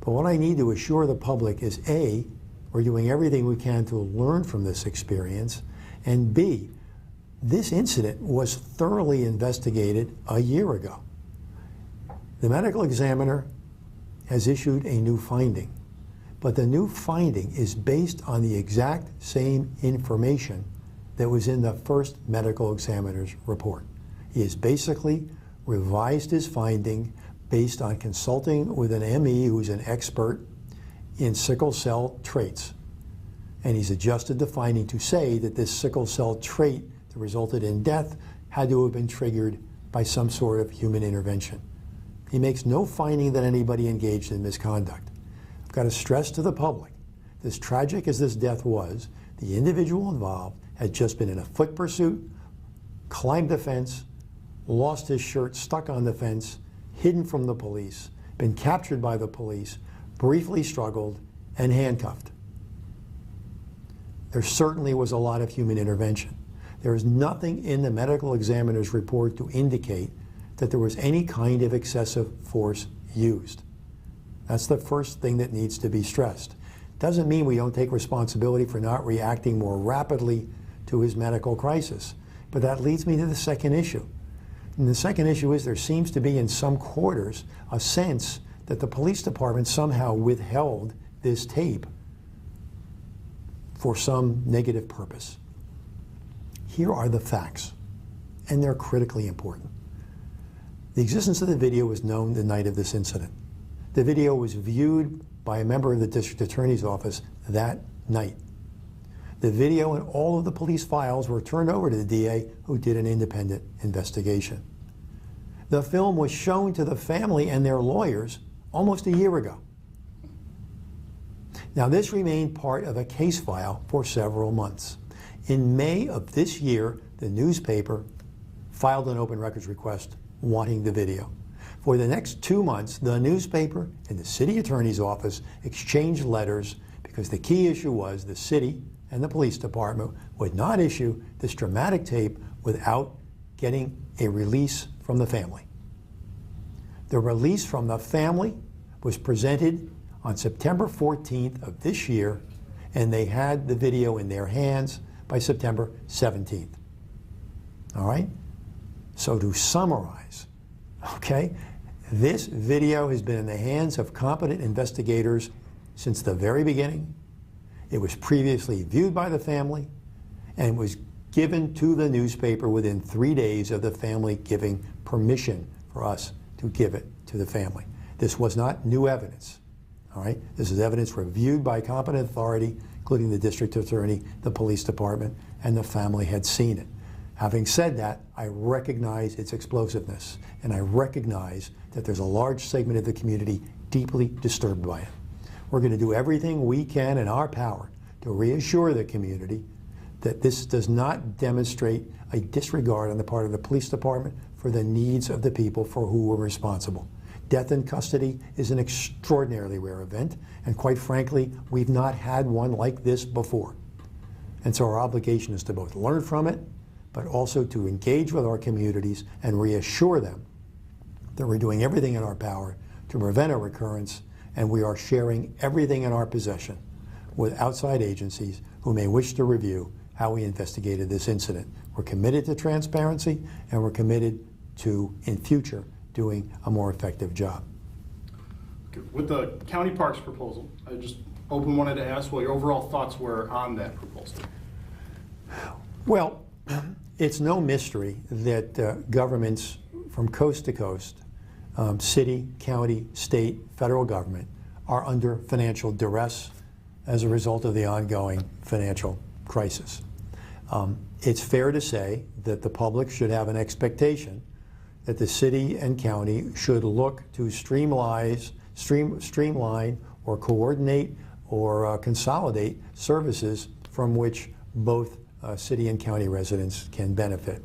But what I need to assure the public is A, we're doing everything we can to learn from this experience, and B, this incident was thoroughly investigated a year ago. The medical examiner has issued a new finding, but the new finding is based on the exact same information that was in the first medical examiner's report. He has basically revised his finding based on consulting with an ME who's an expert in sickle cell traits. And he's adjusted the finding to say that this sickle cell trait that resulted in death had to have been triggered by some sort of human intervention. He makes no finding that anybody engaged in misconduct. I've got to stress to the public, as tragic as this death was, the individual involved had just been in a foot pursuit, climbed the fence, lost his shirt, stuck on the fence, hidden from the police, been captured by the police, briefly struggled, and handcuffed. There certainly was a lot of human intervention. There is nothing in the medical examiner's report to indicate that there was any kind of excessive force used. That's the first thing that needs to be stressed. Doesn't mean we don't take responsibility for not reacting more rapidly to his medical crisis. But that leads me to the second issue. And the second issue is there seems to be in some quarters a sense that the police department somehow withheld this tape for some negative purpose. Here are the facts, and they're critically important. The existence of the video was known the night of this incident. The video was viewed by a member of the district attorney's office that night. The video and all of the police files were turned over to the DA, who did an independent investigation. The film was shown to the family and their lawyers almost a year ago. Now, this remained part of a case file for several months. In May of this year, the newspaper filed an open records request wanting the video. For the next 2 months, the newspaper and the city attorney's office exchanged letters because the key issue was the city and the police department would not issue this dramatic tape without getting a release from the family. The release from the family was presented on September 14th of this year, and they had the video in their hands by September 17th. All right? So to summarize, okay, this video has been in the hands of competent investigators since the very beginning. It was previously viewed by the family and was given to the newspaper within 3 days of the family giving permission for us to give it to the family. This was not new evidence. All right? This is evidence reviewed by competent authority, including the district attorney, the police department, and the family had seen it. Having said that, I recognize its explosiveness, and I recognize that there's a large segment of the community deeply disturbed by it. We're going to do everything we can in our power to reassure the community that this does not demonstrate a disregard on the part of the police department for the needs of the people for who we're responsible. Death in custody is an extraordinarily rare event, and quite frankly, we've not had one like this before. And so our obligation is to both learn from it, but also to engage with our communities and reassure them that we're doing everything in our power to prevent a recurrence, and we are sharing everything in our possession with outside agencies who may wish to review how we investigated this incident. We're committed to transparency, and we're committed to, in future, doing a more effective job. Okay. With the county parks proposal, I just wanted to ask what your overall thoughts were on that proposal. Well, it's no mystery that governments from coast to coast, city, county, state, federal government, are under financial duress as a result of the ongoing financial crisis. It's fair to say that the public should have an expectation that the city and county should look to streamline or coordinate or consolidate services from which both city and county residents can benefit.